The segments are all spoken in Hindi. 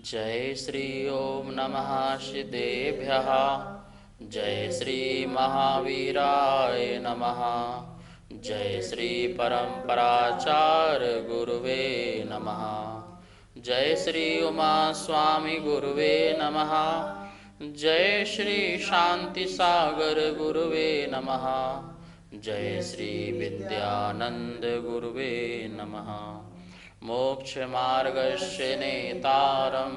जय श्री ओम नमः सिद्धेभ्यः। जय श्री महावीराय नमः। जय श्री परम्पराचार्य गुरुवे नमः। जय श्री उमा स्वामी गुरुवे नमः। जय श्री शांति सागर गुरुवे नमः। जय श्री विद्यानंद गुरुवे नमः। मोक्ष मार्गस्य नेतारं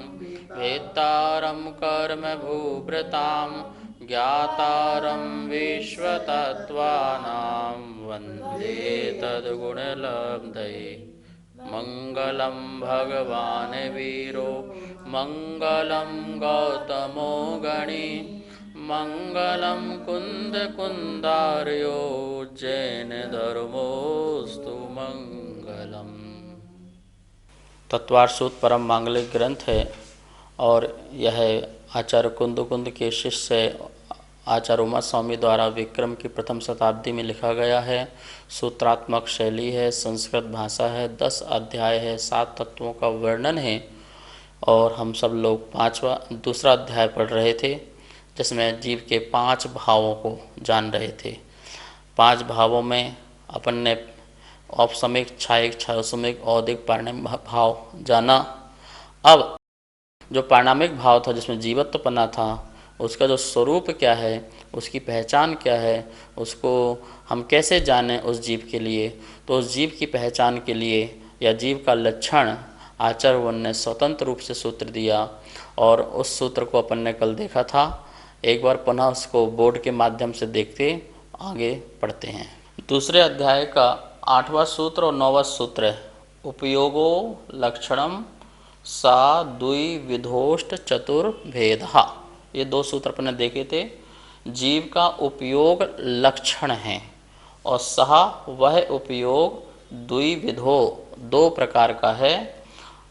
भेत्तारं कर्म भूभृतां ज्ञातारं विश्वतत्त्वानां वन्दे तद्गुणलब्धये। मंगलं भगवान् वीरो मंगलं गौतमो गणी मंगलं कुन्दकुन्दार्यो जैन धर्मोस्तु मंगलम्। तत्वार्थ सूत्र परम मांगलिक ग्रंथ है और यह आचार्य कुंद के शिष्य आचार्य उमा स्वामी द्वारा विक्रम की प्रथम शताब्दी में लिखा गया है। सूत्रात्मक शैली है, संस्कृत भाषा है, 10 अध्याय है, 7 तत्वों का वर्णन है। और हम सब लोग दूसरा अध्याय पढ़ रहे थे जिसमें जीव के 5 भावों को जान रहे थे। 5 भावों में अपन ने औपसमिक, क्षायिक, क्षारोसमिक, औदिक, पारिणामिक भाव जाना। अब जो पारिणामिक भाव था जिसमें जीवत्वपना था, उसका जो स्वरूप क्या है, उसकी पहचान क्या है, उसको हम कैसे जानें उस जीव के लिए। तो उस जीव की पहचान के लिए या जीव का लक्षण आचार्यवन ने स्वतंत्र रूप से सूत्र दिया और उस सूत्र को अपन ने कल देखा था। एक बार पुनः उसको बोर्ड के माध्यम से देखते आगे पढ़ते हैं। दूसरे अध्याय का 8वां सूत्र और 9वां सूत्र है उपयोगो लक्षणम सा द्विविधोष्ट चतुर्भेदः। ये 2 सूत्र अपन ने देखे थे। जीव का उपयोग लक्षण है और सह वह उपयोग द्विविधो 2 प्रकार का है।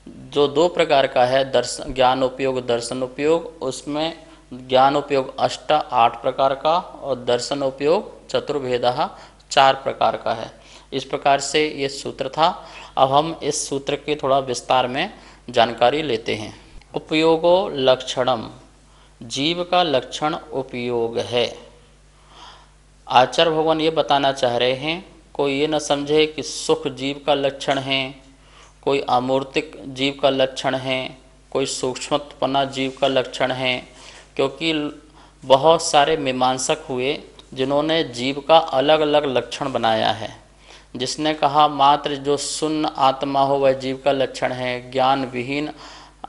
जो 2 प्रकार का है दर्शन ज्ञान उपयोग दर्शन उपयोग, उसमें ज्ञान उपयोग 8 प्रकार का और दर्शन उपयोग चतुर्भेदः 4 प्रकार का है। इस प्रकार से ये सूत्र था। अब हम इस सूत्र की थोड़ा विस्तार में जानकारी लेते हैं। उपयोगो लक्षणम, जीव का लक्षण उपयोग है। आचार्य भगवान ये बताना चाह रहे हैं, कोई ये न समझे कि सुख जीव का लक्षण है, कोई अमूर्तिक जीव का लक्षण है, कोई सूक्ष्मपना जीव का लक्षण है। क्योंकि बहुत सारे मीमांसक हुए जिन्होंने जीव का अलग अलग लक्षण बनाया है। जिसने कहा मात्र जो शून्य आत्मा हो वह जीव का लक्षण है, ज्ञान विहीन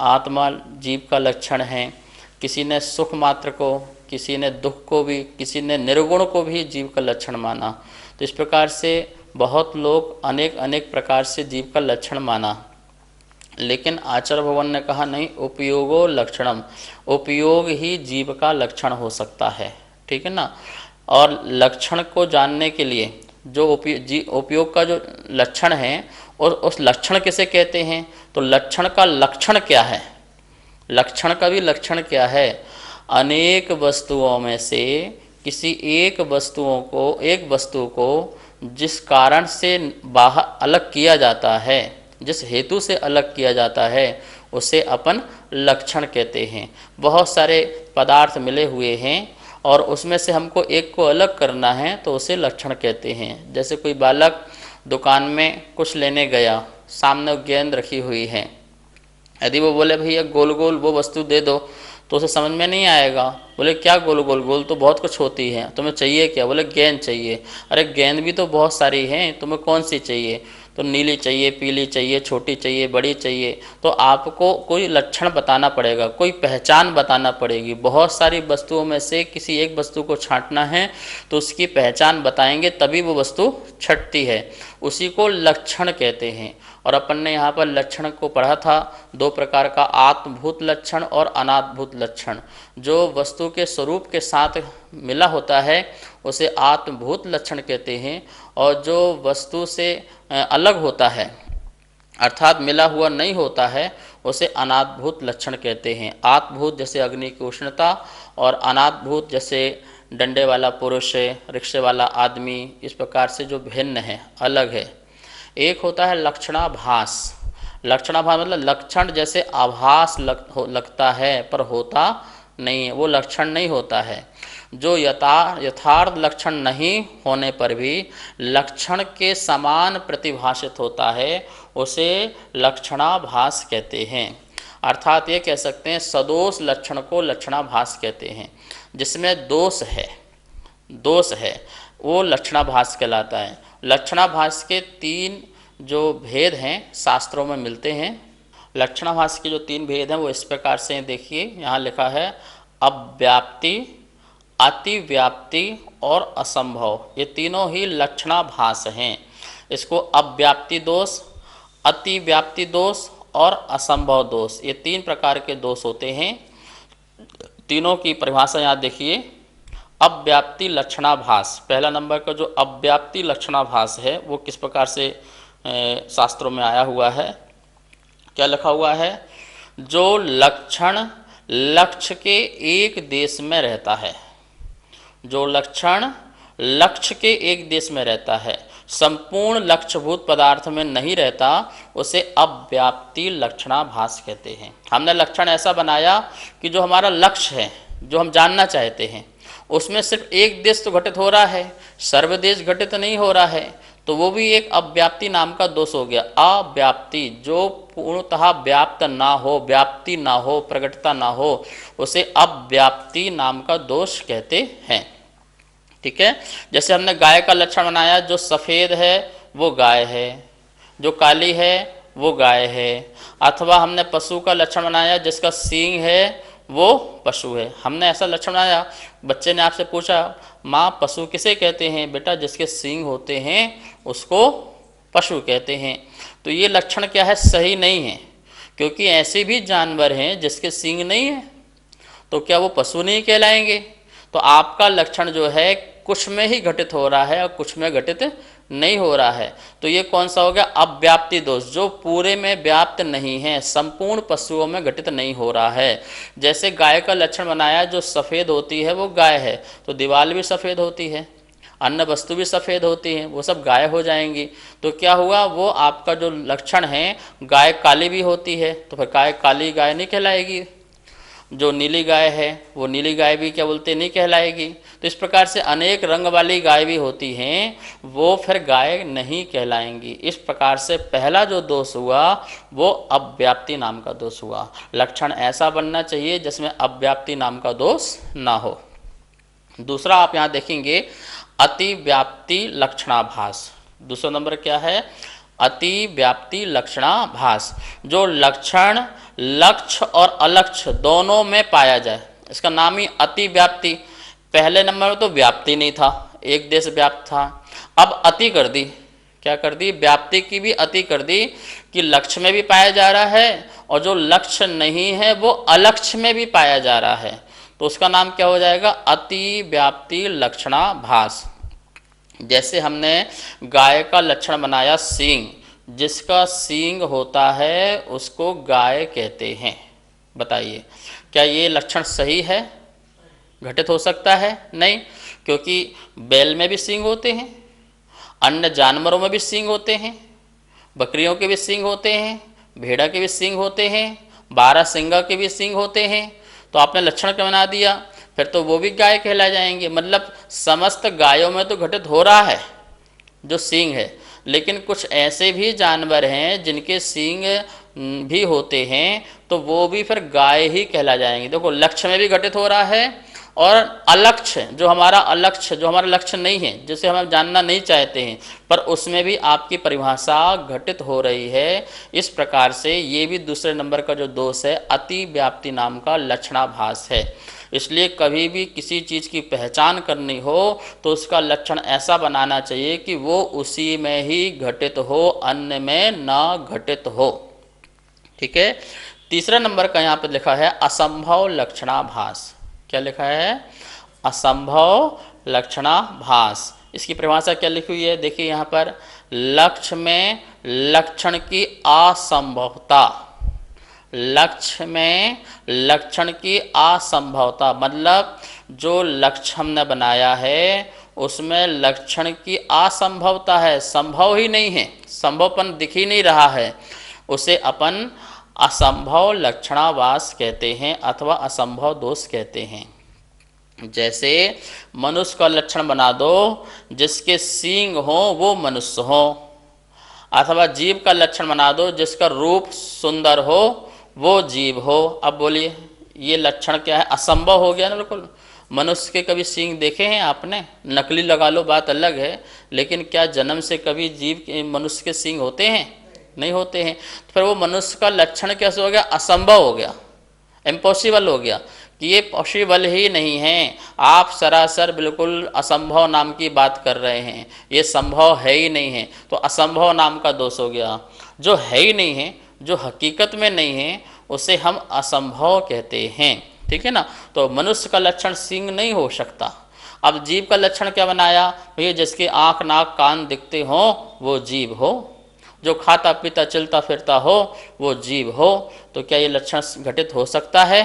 आत्मा जीव का लक्षण है। किसी ने सुख मात्र को, किसी ने दुख को भी, किसी ने निर्गुण को भी जीव का लक्षण माना। तो इस प्रकार से बहुत लोग अनेक अनेक प्रकार से जीव का लक्षण माना। लेकिन आचार्य भगवान ने कहा नहीं, उपयोगो लक्षणम, उपयोग ही जीव का लक्षण हो सकता है। ठीक है ना। और लक्षण को जानने के लिए जो उपयोग का जो लक्षण है और उस लक्षण किसे कहते हैं, तो लक्षण का लक्षण क्या है, लक्षण का भी लक्षण क्या है। अनेक वस्तुओं में से किसी एक वस्तु को जिस कारण से बाहर अलग किया जाता है, जिस हेतु से अलग किया जाता है, उसे अपन लक्षण कहते हैं। बहुत सारे पदार्थ मिले हुए हैं और उसमें से हमको एक को अलग करना है तो उसे लक्षण कहते हैं। जैसे कोई बालक दुकान में कुछ लेने गया, सामने गेंद रखी हुई है, यदि वो बोले भैया गोल गोल वो वस्तु दे दो, तो उसे समझ में नहीं आएगा। बोले क्या गोल गोल, गोल तो बहुत कुछ होती है, तुम्हें चाहिए क्या? बोले गेंद चाहिए। अरे गेंद भी तो बहुत सारी हैं, तुम्हें कौन सी चाहिए? तो नीली चाहिए, पीली चाहिए, छोटी चाहिए, बड़ी चाहिए। तो आपको कोई लक्षण बताना पड़ेगा, कोई पहचान बताना पड़ेगी। बहुत सारी वस्तुओं में से किसी एक वस्तु को छांटना है तो उसकी पहचान बताएंगे तभी वो वस्तु छटती है, उसी को लक्षण कहते हैं। और अपन ने यहाँ पर लक्षण को पढ़ा था 2 प्रकार का, आत्मभूत लक्षण और अनात्मभूत लक्षण। जो वस्तु के स्वरूप के साथ मिला होता है उसे आत्मभूत लक्षण कहते हैं, और जो वस्तु से अलग होता है अर्थात मिला हुआ नहीं होता है उसे अनात्मभूत लक्षण कहते हैं। आत्मभूत जैसे अग्नि की उष्णता और अनात्मभूत जैसे डंडे वाला पुरुष है, रिक्शे वाला आदमी, इस प्रकार से जो भिन्न है, अलग है। एक होता है लक्षणाभास। लक्षणाभास मतलब लक्षण जैसे आभास लगता है पर होता नहीं है, वो लक्षण नहीं होता है। जो यथार्थ लक्षण नहीं होने पर भी लक्षण के समान प्रतिभाषित होता है उसे लक्षणाभास कहते हैं। अर्थात ये कह सकते हैं सदोष लक्षण को लक्षणाभास कहते हैं। जिसमें दोष है वो लक्षणाभास कहलाता है। लक्षणाभास के 3 जो भेद हैं शास्त्रों में मिलते हैं। लक्षणाभास के जो 3 भेद हैं वो इस प्रकार से देखिए, यहाँ लिखा है अव्याप्ति, अतिव्याप्ति और असंभव, ये तीनों ही लक्षणाभास हैं। इसको अव्याप्ति दोष, अतिव्याप्ति दोष और असंभव दोष, ये 3 प्रकार के दोष होते हैं। तीनों की परिभाषा यहाँ देखिए। अव्याप्ति लक्षणाभास, पहला नंबर का जो अव्याप्ति लक्षणाभास है वो किस प्रकार से शास्त्रों में आया हुआ है, क्या लिखा हुआ है? जो लक्षण लक्ष्य के एक देश में रहता है, जो लक्षण लक्ष्य के एक देश में रहता है, संपूर्ण लक्ष्यभूत पदार्थ में नहीं रहता, उसे अव्याप्ति लक्षणाभास कहते हैं। हमने लक्षण ऐसा बनाया कि जो हमारा लक्ष्य है, जो हम जानना चाहते हैं, उसमें सिर्फ एक देश तो घटित हो रहा है, सर्वदेश घटित नहीं हो रहा है, तो वो भी एक अव्याप्ति नाम का दोष हो गया। अव्याप्ति, जो पूर्णतः व्याप्त ना हो, व्याप्ति ना हो, प्रकटता ना हो, उसे अव्याप्ति नाम का दोष कहते हैं। ठीक है, जैसे हमने गाय का लक्षण बनाया, जो सफ़ेद है वो गाय है, जो काली है वो गाय है। अथवा हमने पशु का लक्षण बनाया, जिसका सींग है वो पशु है। हमने ऐसा लक्षण बनाया, बच्चे ने आपसे पूछा माँ पशु किसे कहते हैं? बेटा जिसके सींग होते हैं उसको पशु कहते हैं। तो ये लक्षण क्या है? सही नहीं है, क्योंकि ऐसे भी जानवर हैं जिसके सींग नहीं है, तो क्या वो पशु नहीं कहलाएंगे? तो आपका लक्षण जो है कुछ में ही घटित हो रहा है और कुछ में घटित नहीं हो रहा है। तो ये कौन सा हो गया? अव्याप्ति दोष, जो पूरे में व्याप्त नहीं है, संपूर्ण पशुओं में घटित नहीं हो रहा है। जैसे गाय का लक्षण बनाया, जो सफ़ेद होती है वो गाय है, तो दीवार भी सफ़ेद होती है, अन्य वस्तु भी सफ़ेद होती हैं, वो सब गाय हो जाएंगी। तो क्या हुआ? वो आपका जो लक्षण है, गाय काली भी होती है, तो फिर गाय काली गाय नहीं कहलाएगी। जो नीली गाय है वो नीली गाय भी क्या बोलते नहीं कहलाएगी। तो इस प्रकार से अनेक रंग वाली गाय भी होती हैं, वो फिर गाय नहीं कहलाएंगी। इस प्रकार से पहला जो दोष हुआ वो अव्याप्ति नाम का दोष हुआ। लक्षण ऐसा बनना चाहिए जिसमें अव्याप्ति नाम का दोष ना हो। दूसरा आप यहाँ देखेंगे अतिव्याप्ति लक्षणाभास। दूसरा नंबर क्या है? अतिव्याप्ति लक्षणाभास, जो लक्षण लक्ष्य और अलक्ष्य दोनों में पाया जाए, इसका नाम ही अतिव्याप्ति। पहले नंबर में तो व्याप्ति नहीं था, एक देश व्याप्त था, अब अति कर दी। क्या कर दी? व्याप्ति की भी अति कर दी कि लक्ष्य में भी पाया जा रहा है और जो लक्ष्य नहीं है वो अलक्ष्य में भी पाया जा रहा है, तो उसका नाम क्या हो जाएगा? अतिव्याप्ति लक्षणाभास। जैसे हमने गाय का लक्षण बनाया सींग, जिसका सींग होता है उसको गाय कहते हैं। बताइए क्या ये लक्षण सही है? घटित हो सकता है? नहीं, क्योंकि बैल में भी सींग होते हैं, अन्य जानवरों में भी सींग होते हैं, बकरियों के भी सींग होते हैं, भेड़ा के भी सींग होते हैं, 12 सिंगा के भी सींग होते हैं। तो आपने लक्षण क्या बना दिया? फिर तो वो भी गाय कहला जाएंगे। मतलब समस्त गायों में तो घटित हो रहा है जो सींग है, लेकिन कुछ ऐसे भी जानवर हैं जिनके सींग भी होते हैं, तो वो भी फिर गाय ही कहला जाएंगे। देखो लक्ष्य में भी घटित हो रहा है और अलक्ष्य, जो हमारा अलक्ष्य, जो हमारा लक्ष्य नहीं है, जिसे हम जानना नहीं चाहते हैं, पर उसमें भी आपकी परिभाषा घटित हो रही है। इस प्रकार से ये भी दूसरे नंबर का जो दोष है अतिव्याप्ति नाम का लक्षणाभास है। इसलिए कभी भी किसी चीज़ की पहचान करनी हो तो उसका लक्षण ऐसा बनाना चाहिए कि वो उसी में ही घटित हो, अन्य में ना घटित हो। ठीक है, तीसरा नंबर का यहाँ पर लिखा है असंभव लक्षणाभास। क्या लिखा है? असंभव लक्षणाभास। इसकी परिभाषा क्या लिखी हुई है? देखिए यहाँ पर, लक्ष्य में लक्षण की असंभवता, लक्ष्य में लक्षण की असंभवता, मतलब जो लक्ष्य हमने बनाया है उसमें लक्षण की असंभवता है, संभव ही नहीं है, संभवपन दिख ही नहीं रहा है। उसे अपन असंभव लक्षणाभास कहते हैं अथवा असंभव दोष कहते हैं। जैसे मनुष्य का लक्षण बना दो, जिसके सींग हो वो मनुष्य हो, अथवा जीव का लक्षण बना दो, जिसका रूप सुंदर हो वो जीव हो। अब बोलिए ये लक्षण क्या है? असंभव हो गया ना बिल्कुल। मनुष्य के कभी सींग देखे हैं आपने? नकली लगा लो बात अलग है, लेकिन क्या जन्म से कभी जीव के मनुष्य के सींग होते हैं? नहीं होते हैं। तो फिर वो मनुष्य का लक्षण कैसे हो गया? असंभव हो गया, इम्पॉसिबल हो गया कि ये पॉसिबल ही नहीं है। आप सरासर बिल्कुल असंभव नाम की बात कर रहे हैं, ये संभव है ही नहीं है, तो असंभव नाम का दोष हो गया। जो है ही नहीं है, जो हकीकत में नहीं है, उसे हम असंभव कहते हैं। ठीक है ना? तो मनुष्य का लक्षण सिंह नहीं हो सकता। अब जीव का लक्षण क्या बनाया? भैया जिसके आँख नाक कान दिखते हो वो जीव हो, जो खाता पीता चलता फिरता हो वो जीव हो। तो क्या ये लक्षण घटित हो सकता है?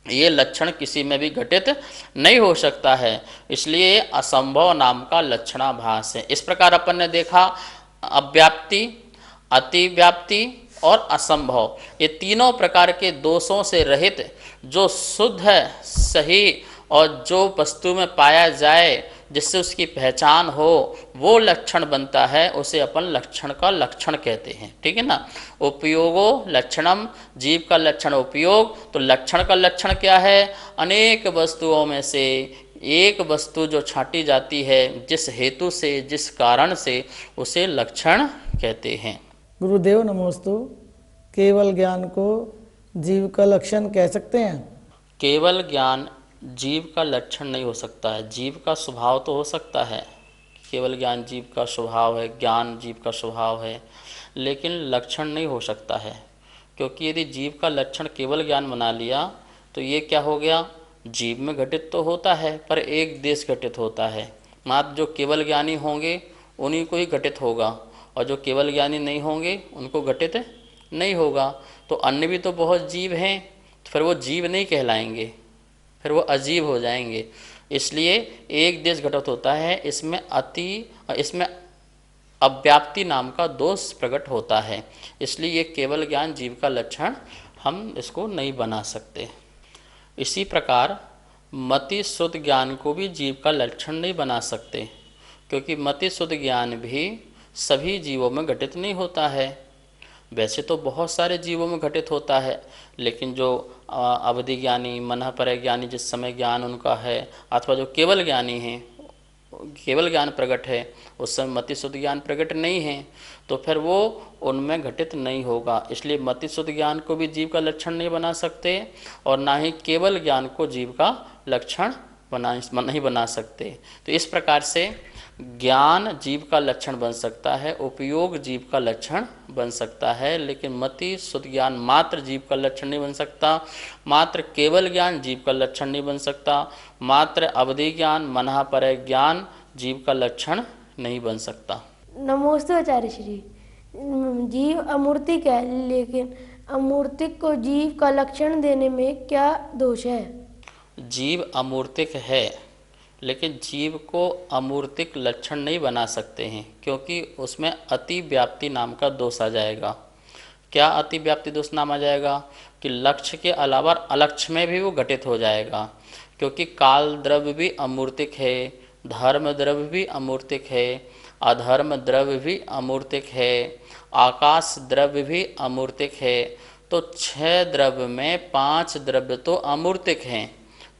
ये लक्षण किसी में भी घटित नहीं हो सकता है, इसलिए असंभव नाम का लक्षणाभास है। इस प्रकार अपन ने देखा अव्याप्ति, अतिव्याप्ति और असंभव, ये तीनों प्रकार के दोषों से रहित जो शुद्ध है, सही और जो वस्तु में पाया जाए, जिससे उसकी पहचान हो, वो लक्षण बनता है, उसे अपन लक्षण का लक्षण कहते हैं। ठीक है ना? उपयोगो लक्षणम, जीव का लक्षण उपयोग। तो लक्षण का लक्षण क्या है? अनेक वस्तुओं में से एक वस्तु जो छांटी जाती है, जिस हेतु से, जिस कारण से, उसे लक्षण कहते हैं। गुरुदेव नमोस्तु। केवल ज्ञान को जीव का लक्षण कह सकते हैं? केवल ज्ञान जीव का लक्षण नहीं हो सकता है। जीव का स्वभाव तो हो सकता है, केवल ज्ञान जीव का स्वभाव है, ज्ञान जीव का स्वभाव है, लेकिन लक्षण नहीं हो सकता है। क्योंकि यदि जीव का लक्षण केवल ज्ञान बना लिया तो ये क्या हो गया? जीव में घटित तो होता है पर एक देश घटित होता है। मात्र जो केवल ज्ञानी होंगे उन्हीं को ही घटित होगा, और जो केवल ज्ञानी नहीं होंगे उनको घटित नहीं होगा। तो अन्य भी तो बहुत जीव हैं, तो फिर वो जीव नहीं कहलाएंगे, फिर वो अजीब हो जाएंगे। इसलिए एक देश घटित होता है, इसमें अव्याप्ति नाम का दोष प्रकट होता है। इसलिए ये केवल ज्ञान जीव का लक्षण हम इसको नहीं बना सकते। इसी प्रकार मति शुद्ध ज्ञान को भी जीव का लक्षण नहीं बना सकते, क्योंकि मति शुद्ध ज्ञान भी सभी जीवों में घटित नहीं होता है। वैसे तो बहुत सारे जीवों में घटित होता है, लेकिन जो अवधि ज्ञानी, मनः पर ज्ञानी, जिस समय ज्ञान उनका है, अथवा जो केवल ज्ञानी हैं, केवल ज्ञान प्रकट है, उस समय मति शुद्ध ज्ञान प्रकट नहीं है, तो फिर वो उनमें घटित नहीं होगा। इसलिए मति शुद्ध ज्ञान को भी जीव का लक्षण नहीं बना सकते, और ना ही केवल ज्ञान को जीव का लक्षण नहीं बना सकते। तो इस प्रकार से ज्ञान जीव का लक्षण बन सकता है, उपयोग जीव का लक्षण बन सकता है, लेकिन मति शुद्ध ज्ञान मात्र जीव का लक्षण नहीं बन सकता, मात्र केवल ज्ञान जीव का लक्षण नहीं बन सकता, मात्र अवधि ज्ञान, मनः पर ज्ञान जीव का लक्षण नहीं बन सकता। नमोस्तु आचार्य श्री। जीव अमूर्तिक है, लेकिन अमूर्तिक को जीव का लक्षण देने में क्या दोष है? जीव अमूर्तिक है, लेकिन जीव को अमूर्तिक लक्षण नहीं बना सकते हैं, क्योंकि उसमें अतिव्याप्ति नाम का दोष आ जाएगा। क्या अतिव्याप्ति दोष नाम आ जाएगा? कि लक्ष्य के अलावा अलक्ष्य में भी वो घटित हो जाएगा, क्योंकि काल द्रव्य भी अमूर्तिक है, धर्म द्रव्य भी अमूर्तिक है, अधर्म द्रव्य भी अमूर्तिक है, आकाश द्रव्य भी अमूर्तिक है। तो 6 द्रव्य में 5 द्रव्य तो अमूर्तिक हैं।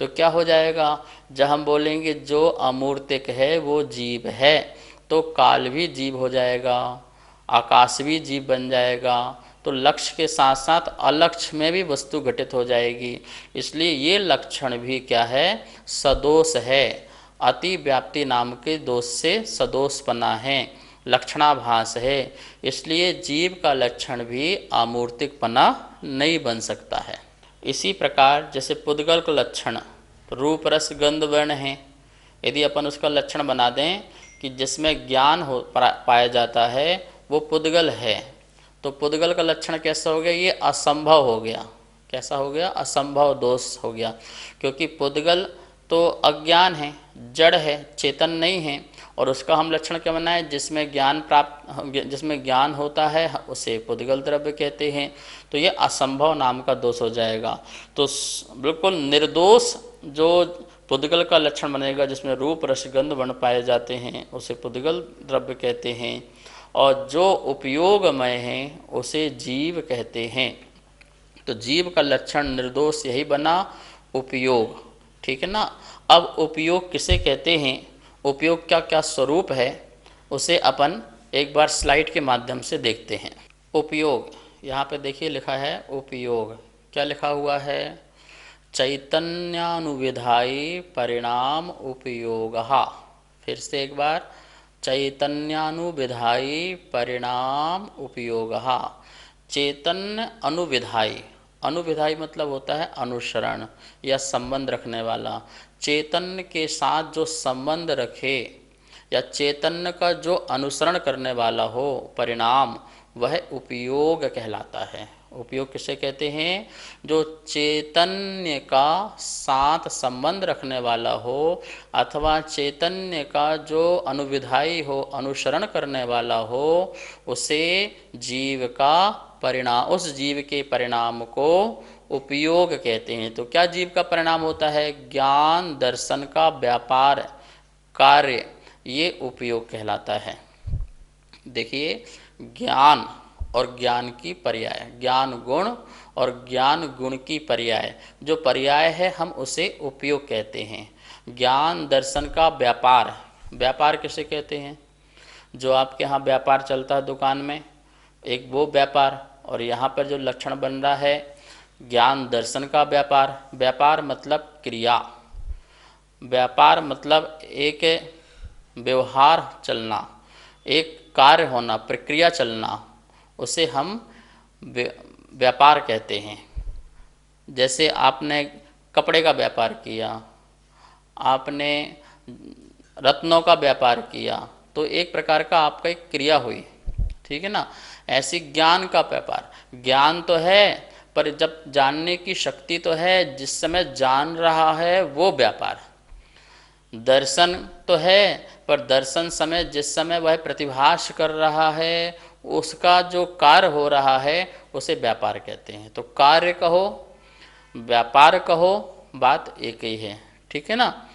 तो क्या हो जाएगा? जब हम बोलेंगे जो अमूर्तिक है वो जीव है, तो काल भी जीव हो जाएगा, आकाश भी जीव बन जाएगा। तो लक्ष्य के साथ साथ अलक्ष्य में भी वस्तु घटित हो जाएगी। इसलिए ये लक्षण भी क्या है? सदोष है। अति व्याप्ति नाम के दोष से सदोषपना है, लक्षणाभास है। इसलिए जीव का लक्षण भी अमूर्तिकपना नहीं बन सकता है। इसी प्रकार जैसे पुद्गल का लक्षण रूप रस गंध वर्ण है, यदि अपन उसका लक्षण बना दें कि जिसमें ज्ञान हो पाया जाता है वो पुद्गल है, तो पुद्गल का लक्षण कैसा हो गया? ये असंभव हो गया। कैसा हो गया? असंभव दोष हो गया, क्योंकि पुद्गल तो अज्ञान है, जड़ है, चेतन नहीं है, और उसका हम लक्षण क्या बनाए, जिसमें ज्ञान होता है उसे पुद्गल द्रव्य कहते हैं। तो ये असंभव नाम का दोष हो जाएगा। तो बिल्कुल निर्दोष जो पुद्गल का लक्षण बनेगा, जिसमें रूप रस गंध वर्ण पाए जाते हैं, उसे पुद्गल द्रव्य कहते हैं। और जो उपयोगमय हैं उसे जीव कहते हैं। तो जीव का लक्षण निर्दोष यही बना, उपयोग। ठीक है ना। अब उपयोग किसे कहते हैं, उपयोग का क्या स्वरूप है, उसे अपन एक बार स्लाइड के माध्यम से देखते हैं। उपयोग, यहाँ पे देखिए लिखा है उपयोग, क्या लिखा हुआ है, चैतन्यानुविधायी परिणाम उपयोगः। फिर से एक बार, चैतन्यानुविधायी परिणाम उपयोगः। चैतन्य अनुविधायी, अनुविधायी मतलब होता है अनुसरण या संबंध रखने वाला। चैतन्य के साथ जो संबंध रखे या चैतन्य का जो अनुसरण करने वाला हो परिणाम, वह उपयोग कहलाता है। उपयोग किसे कहते हैं, जो चैतन्य का साथ संबंध रखने वाला हो अथवा चैतन्य का जो अनुविधायी हो, अनुसरण करने वाला हो, उसे जीव का परिणाम, उस जीव के परिणाम को उपयोग कहते हैं। तो क्या जीव का परिणाम होता है, ज्ञान दर्शन का व्यापार कार्य, ये उपयोग कहलाता है। देखिए, ज्ञान और ज्ञान की पर्याय, ज्ञान गुण और ज्ञान गुण की पर्याय, जो पर्याय है हम उसे उपयोग कहते हैं। ज्ञान दर्शन का व्यापार, व्यापार किसे कहते हैं, जो आपके यहाँ व्यापार चलता है दुकान में, एक वो व्यापार। और यहाँ पर जो लक्षण बन रहा है ज्ञान दर्शन का व्यापार, व्यापार मतलब क्रिया, व्यापार मतलब एक व्यवहार चलना, एक कार्य होना, प्रक्रिया चलना, उसे हम व्यापार कहते हैं। जैसे आपने कपड़े का व्यापार किया, आपने रत्नों का व्यापार किया, तो एक प्रकार का आपका एक क्रिया हुई। ठीक है ना। ऐसी ज्ञान का व्यापार, ज्ञान तो है पर जब जानने की शक्ति तो है, जिस समय जान रहा है वो व्यापार। दर्शन तो है पर दर्शन समय, जिस समय वह प्रतिभास कर रहा है, उसका जो कार्य हो रहा है उसे व्यापार कहते हैं। तो कार्य कहो व्यापार कहो, बात एक ही है। ठीक है ना।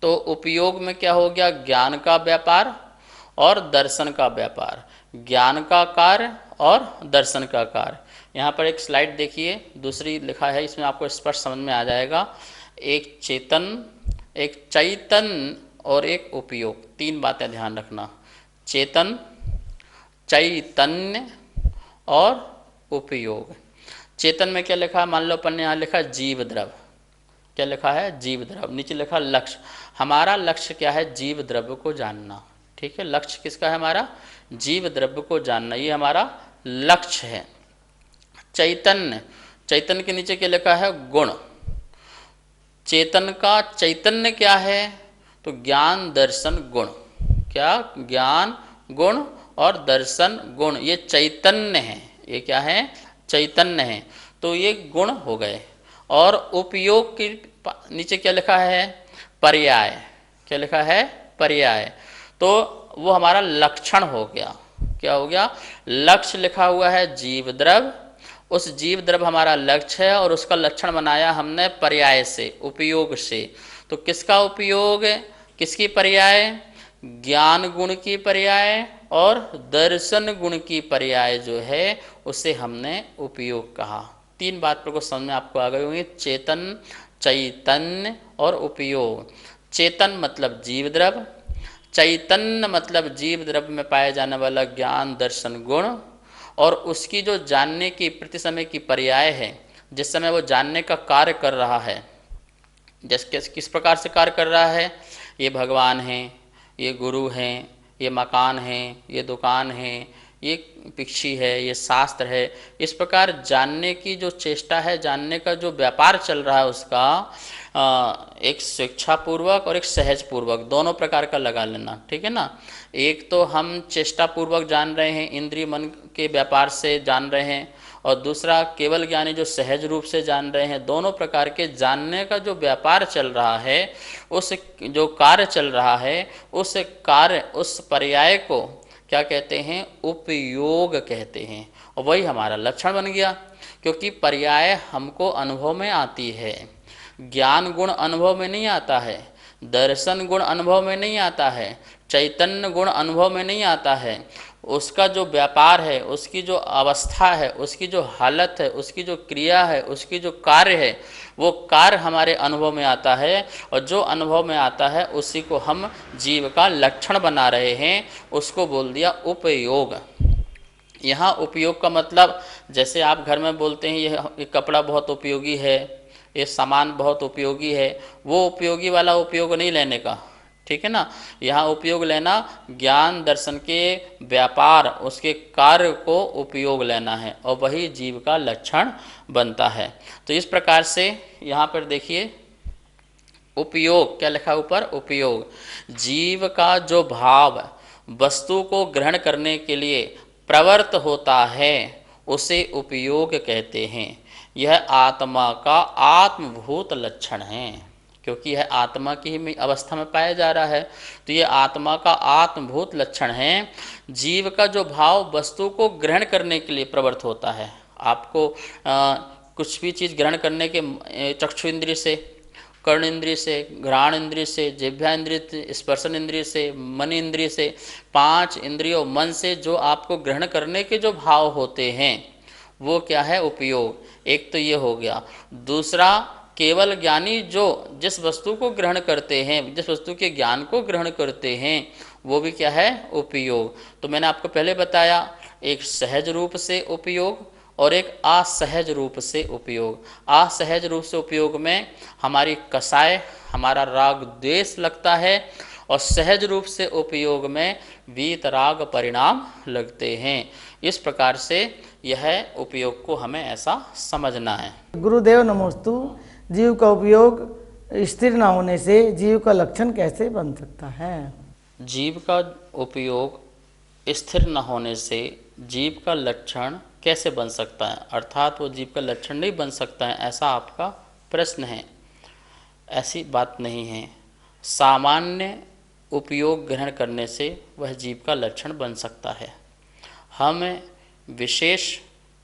तो उपयोग में क्या हो गया, ज्ञान का व्यापार और दर्शन का व्यापार, ज्ञान का कार्य और दर्शन का कार्य। यहाँ पर एक स्लाइड देखिए, दूसरी लिखा है, इसमें आपको स्पष्ट समझ में आ जाएगा। एक चेतन, एक चैतन्य और एक उपयोग, तीन बातें ध्यान रखना, चेतन, चैतन्य और उपयोग। चेतन में क्या लिखा है, मान लो अपन ने यहाँ लिखा जीव द्रव्य, क्या लिखा है, जीव द्रव्य। नीचे लिखा लक्ष्य, हमारा लक्ष्य क्या है, जीव द्रव्य को जानना। ठीक है, लक्ष्य किसका है, हमारा जीव द्रव्य को जानना, ये हमारा लक्ष्य है। चैतन्य, चैतन्य के नीचे क्या लिखा है, गुण। चेतन का चैतन्य क्या है, तो ज्ञान दर्शन गुण। क्या, ज्ञान गुण और दर्शन गुण, ये चैतन्य है। ये क्या है, चैतन्य है। तो ये गुण हो गए। और उपयोग के नीचे क्या लिखा है, पर्याय। क्या लिखा है, पर्याय। तो वो हमारा लक्षण हो गया। क्या हो गया, लक्ष्य लिखा हुआ है जीव द्रव्य, उस जीव द्रव्य हमारा लक्ष्य है और उसका लक्षण बनाया हमने पर्याय से, उपयोग से। तो किसका उपयोग, किसकी पर्याय, ज्ञान गुण की पर्याय और दर्शन गुण की पर्याय जो है उसे हमने उपयोग कहा। तीन बात पर को समझ में आपको आ गई होंगी, चेतन, चैतन्य और उपयोग। चेतन मतलब जीव द्रव्य, चैतन्य मतलब जीव द्रव्य में पाया जाने वाला ज्ञान दर्शन गुण, और उसकी जो जानने की प्रति समय की पर्याय है, जिस समय वो जानने का कार्य कर रहा है। जैसे किस प्रकार से कार्य कर रहा है, ये भगवान हैं, ये गुरु हैं, ये मकान है, ये दुकान है, ये पक्षी है, ये शास्त्र है। इस प्रकार जानने की जो चेष्टा है, जानने का जो व्यापार चल रहा है, उसका एक स्वेच्छापूर्वक और एक सहज पूर्वक दोनों प्रकार का लगा लेना। ठीक है ना। एक तो हम चेष्टा पूर्वक जान रहे हैं, इंद्रिय मन के व्यापार से जान रहे हैं, और दूसरा केवल ज्ञानी जो सहज रूप से जान रहे हैं। दोनों प्रकार के जानने का जो व्यापार चल रहा है, उस जो कार्य चल रहा है, उस कार्य उस पर्याय को क्या कहते हैं? उपयोग कहते हैं। और वही हमारा लक्षण बन गया, क्योंकि पर्याय हमको अनुभव में आती है। ज्ञान गुण अनुभव में नहीं आता है, दर्शन गुण अनुभव में नहीं आता है, चैतन्य गुण अनुभव में नहीं आता है। उसका जो व्यापार है, उसकी जो अवस्था है, उसकी जो हालत है, उसकी जो क्रिया है, उसकी जो कार्य है, वो कार्य हमारे अनुभव में आता है। और जो अनुभव में आता है उसी को हम जीव का लक्षण बना रहे हैं। उसको बोल दिया उपयोग। यहाँ उपयोग का मतलब, जैसे आप घर में बोलते हैं ये कपड़ा बहुत उपयोगी है, ये सामान बहुत उपयोगी है, वो उपयोगी वाला उपयोग नहीं लेने का, ठीक है ना। यहाँ उपयोग लेना ज्ञान दर्शन के व्यापार, उसके कार्य को उपयोग लेना है, और वही जीव का लक्षण बनता है। तो इस प्रकार से यहाँ पर देखिए उपयोग क्या लिखा ऊपर? उपयोग। जीव का जो भाव वस्तु को ग्रहण करने के लिए प्रवृत्त होता है उसे उपयोग कहते हैं। यह आत्मा का आत्मभूत लक्षण है, क्योंकि यह आत्मा की ही अवस्था में पाया जा रहा है, तो ये आत्मा का आत्मभूत लक्षण है। जीव का जो भाव वस्तु को ग्रहण करने के लिए प्रवृत्त होता है। आपको कुछ भी चीज़ ग्रहण करने के चक्षु इंद्रिय से, कर्ण इंद्रिय से, घ्राण इंद्रिय से, जिह्वा इंद्रिय से, स्पर्शन इंद्रिय से, मन इंद्रिय से, 5 इंद्रियों मन से जो आपको ग्रहण करने के जो भाव होते हैं वो क्या है? उपयोग। एक तो ये हो गया। दूसरा, केवल ज्ञानी जो जिस वस्तु को ग्रहण करते हैं, जिस वस्तु के ज्ञान को ग्रहण करते हैं, वो भी क्या है? उपयोग। तो मैंने आपको पहले बताया, एक सहज रूप से उपयोग और एक असहज रूप से उपयोग। असहज रूप से उपयोग में हमारी कसाय, हमारा राग द्वेष लगता है, और सहज रूप से उपयोग में वीत राग परिणाम लगते हैं। इस प्रकार से यह उपयोग को हमें ऐसा समझना है। गुरुदेव नमोस्तु। जीव का उपयोग स्थिर न होने से जीव का लक्षण कैसे बन सकता है? जीव का उपयोग स्थिर न होने से जीव का लक्षण कैसे बन सकता है, अर्थात वो जीव का लक्षण नहीं बन सकता है, ऐसा आपका प्रश्न है। ऐसी बात नहीं है। सामान्य उपयोग ग्रहण करने से वह जीव का लक्षण बन सकता है। हम विशेष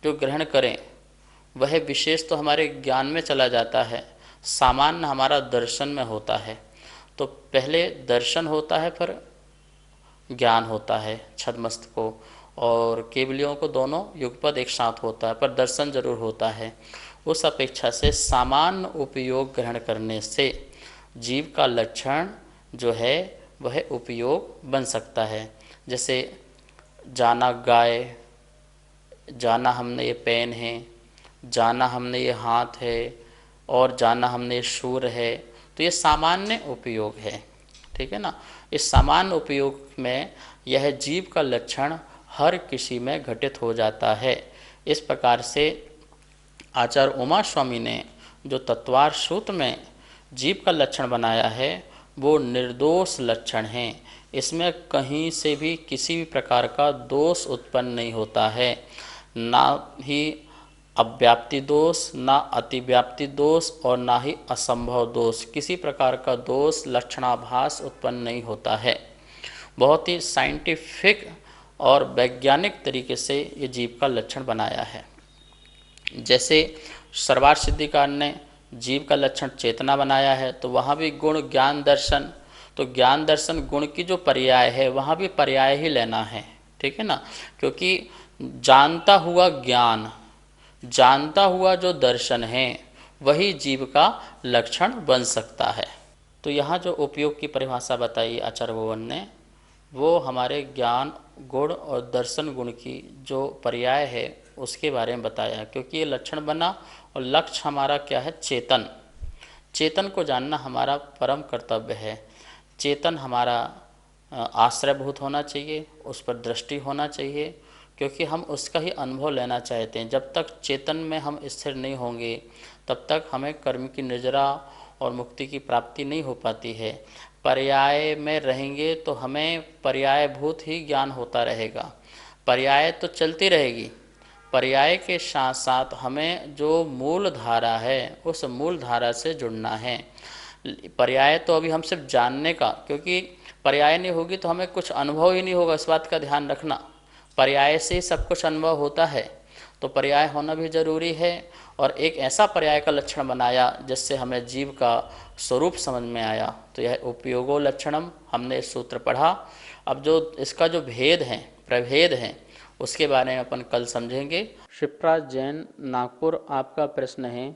जो ग्रहण करें वह विशेष तो हमारे ज्ञान में चला जाता है, सामान्य हमारा दर्शन में होता है। तो पहले दर्शन होता है, फिर ज्ञान होता है छद्मस्त को, और केवलियों को दोनों युगपद एक साथ होता है, पर दर्शन जरूर होता है। उस अपेक्षा से सामान्य उपयोग ग्रहण करने से जीव का लक्षण जो है वह उपयोग बन सकता है। जैसे जाना गाय, जाना हमने ये पेन है, जाना हमने ये हाथ है, और जाना हमने ये शूर है, तो ये सामान्य उपयोग है, ठीक है ना। इस सामान्य उपयोग में यह जीव का लक्षण हर किसी में घटित हो जाता है। इस प्रकार से आचार्य उमा स्वामी ने जो तत्वार सूत्र में जीव का लक्षण बनाया है वो निर्दोष लक्षण है। इसमें कहीं से भी किसी भी प्रकार का दोष उत्पन्न नहीं होता है, ना ही अव्याप्ति दोष, ना अतिव्याप्ति दोष, और ना ही असंभव दोष। किसी प्रकार का दोष लक्षणाभास उत्पन्न नहीं होता है। बहुत ही साइंटिफिक और वैज्ञानिक तरीके से ये जीव का लक्षण बनाया है। जैसे सर्वार्थ सिद्धिकार ने जीव का लक्षण चेतना बनाया है, तो वहाँ भी गुण ज्ञान दर्शन, तो ज्ञान दर्शन गुण की जो पर्याय है वहाँ भी पर्याय ही लेना है, ठीक है ना। क्योंकि जानता हुआ ज्ञान, जानता हुआ जो दर्शन है वही जीव का लक्षण बन सकता है। तो यहाँ जो उपयोग की परिभाषा बताई आचार्य भुवन ने, वो हमारे ज्ञान गुण और दर्शन गुण की जो पर्याय है उसके बारे में बताया। क्योंकि ये लक्षण बना, और लक्ष्य हमारा क्या है? चेतन। चेतन को जानना हमारा परम कर्तव्य है। चेतन हमारा आश्रयभूत होना चाहिए, उस पर दृष्टि होना चाहिए, क्योंकि हम उसका ही अनुभव लेना चाहते हैं। जब तक चेतन में हम स्थिर नहीं होंगे तब तक हमें कर्म की निर्जरा और मुक्ति की प्राप्ति नहीं हो पाती है। पर्याय में रहेंगे तो हमें पर्यायभूत ही ज्ञान होता रहेगा। पर्याय तो चलती रहेगी, पर्याय के साथ साथ हमें जो मूल धारा है उस मूल धारा से जुड़ना है। पर्याय तो अभी हम सिर्फ जानने का, क्योंकि पर्याय नहीं होगी तो हमें कुछ अनुभव ही नहीं होगा, इस बात का ध्यान रखना। पर्याय से ही सब कुछ अनुभव होता है, तो पर्याय होना भी जरूरी है। और एक ऐसा पर्याय का लक्षण बनाया जिससे हमें जीव का स्वरूप समझ में आया, तो यह उपयोगो लक्षणम हमने इस सूत्र पढ़ा। अब जो इसका जो भेद है, प्रभेद है, उसके बारे में अपन कल समझेंगे। शिप्राज जैन, नागपुर, आपका प्रश्न है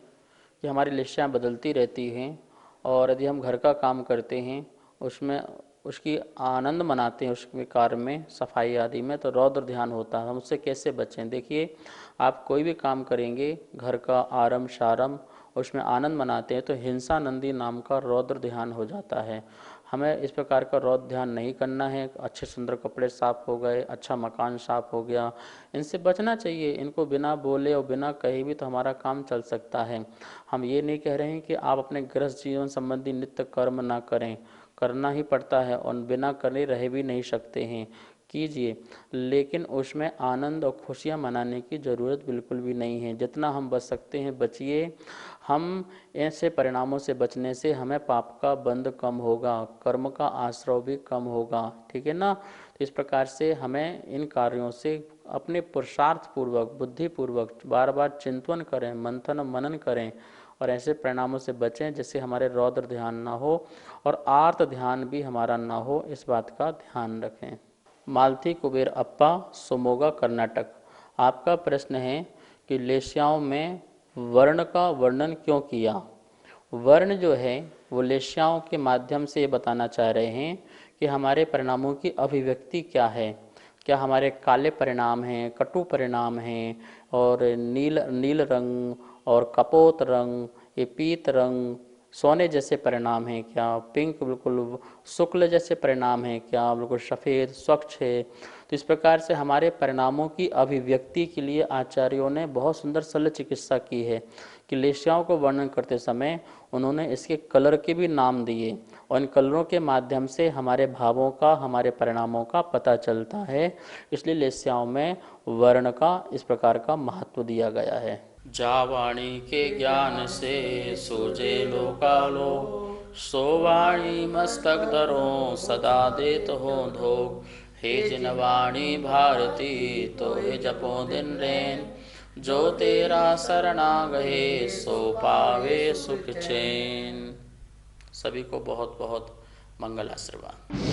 कि हमारी लिस्टियाँ बदलती रहती हैं और यदि हम घर का काम करते हैं उसमें उसकी आनंद मनाते हैं, उसके कार्य में, सफाई आदि में, तो रौद्र ध्यान होता है, हम उससे कैसे बचें। देखिए, आप कोई भी काम करेंगे, घर का आरंभ शारंभ, उसमें आनंद मनाते हैं तो हिंसा नंदी नाम का रौद्र ध्यान हो जाता है। हमें इस प्रकार का रौद्र ध्यान नहीं करना है। अच्छे सुंदर कपड़े साफ हो गए, अच्छा मकान साफ हो गया, इनसे बचना चाहिए। इनको बिना बोले और बिना कहे भी तो हमारा काम चल सकता है। हम ये नहीं कह रहे हैं कि आप अपने गृहस्थ जीवन संबंधी नित्य कर्म ना करें, करना ही पड़ता है और बिना करे रह भी नहीं सकते हैं, कीजिए, लेकिन उसमें आनंद और खुशियाँ मनाने की ज़रूरत बिल्कुल भी नहीं है। जितना हम बच सकते हैं बचिए। हम ऐसे परिणामों से बचने से हमें पाप का बंध कम होगा, कर्म का आश्रय भी कम होगा, ठीक है ना। तो इस प्रकार से हमें इन कार्यों से अपने पुरुषार्थ पूर्वक, बुद्धिपूर्वक बार बार चिंतन करें, मंथन मनन करें और ऐसे परिणामों से बचें जिससे हमारे रौद्र ध्यान ना हो और आर्त ध्यान भी हमारा ना हो, इस बात का ध्यान रखें। मालती कुबेर अप्पा, सोमोगा, कर्नाटक, आपका प्रश्न है कि लेस्याओं में वर्ण का वर्णन क्यों किया। वर्ण जो है वो लेस्याओं के माध्यम से बताना चाह रहे हैं कि हमारे परिणामों की अभिव्यक्ति क्या है। क्या हमारे काले परिणाम हैं, कटु परिणाम हैं, और नील रंग और कपोत रंग, ये पीत रंग, सोने जैसे परिणाम हैं क्या, पिंक बिल्कुल शुक्ल जैसे परिणाम हैं क्या, बिल्कुल सफ़ेद स्वच्छ है। तो इस प्रकार से हमारे परिणामों की अभिव्यक्ति के लिए आचार्यों ने बहुत सुंदर शल्य चिकित्सा की है कि लेस्याओं को वर्णन करते समय उन्होंने इसके कलर के भी नाम दिए और इन कलरों के माध्यम से हमारे भावों का, हमारे परिणामों का पता चलता है। इसलिए लेस्याओं में वर्ण का इस प्रकार का महत्व दिया गया है। जावाणी के ज्ञान से सोजे लोकालो, सोवाणी मस्तक धरो सदा देत हो धोख, हे जिनवाणी भारती तो हे जपो दिन रैन, जो तेरा शरणा गए सो पावे सुख चैन। सभी को बहुत बहुत मंगल आशीर्वाद।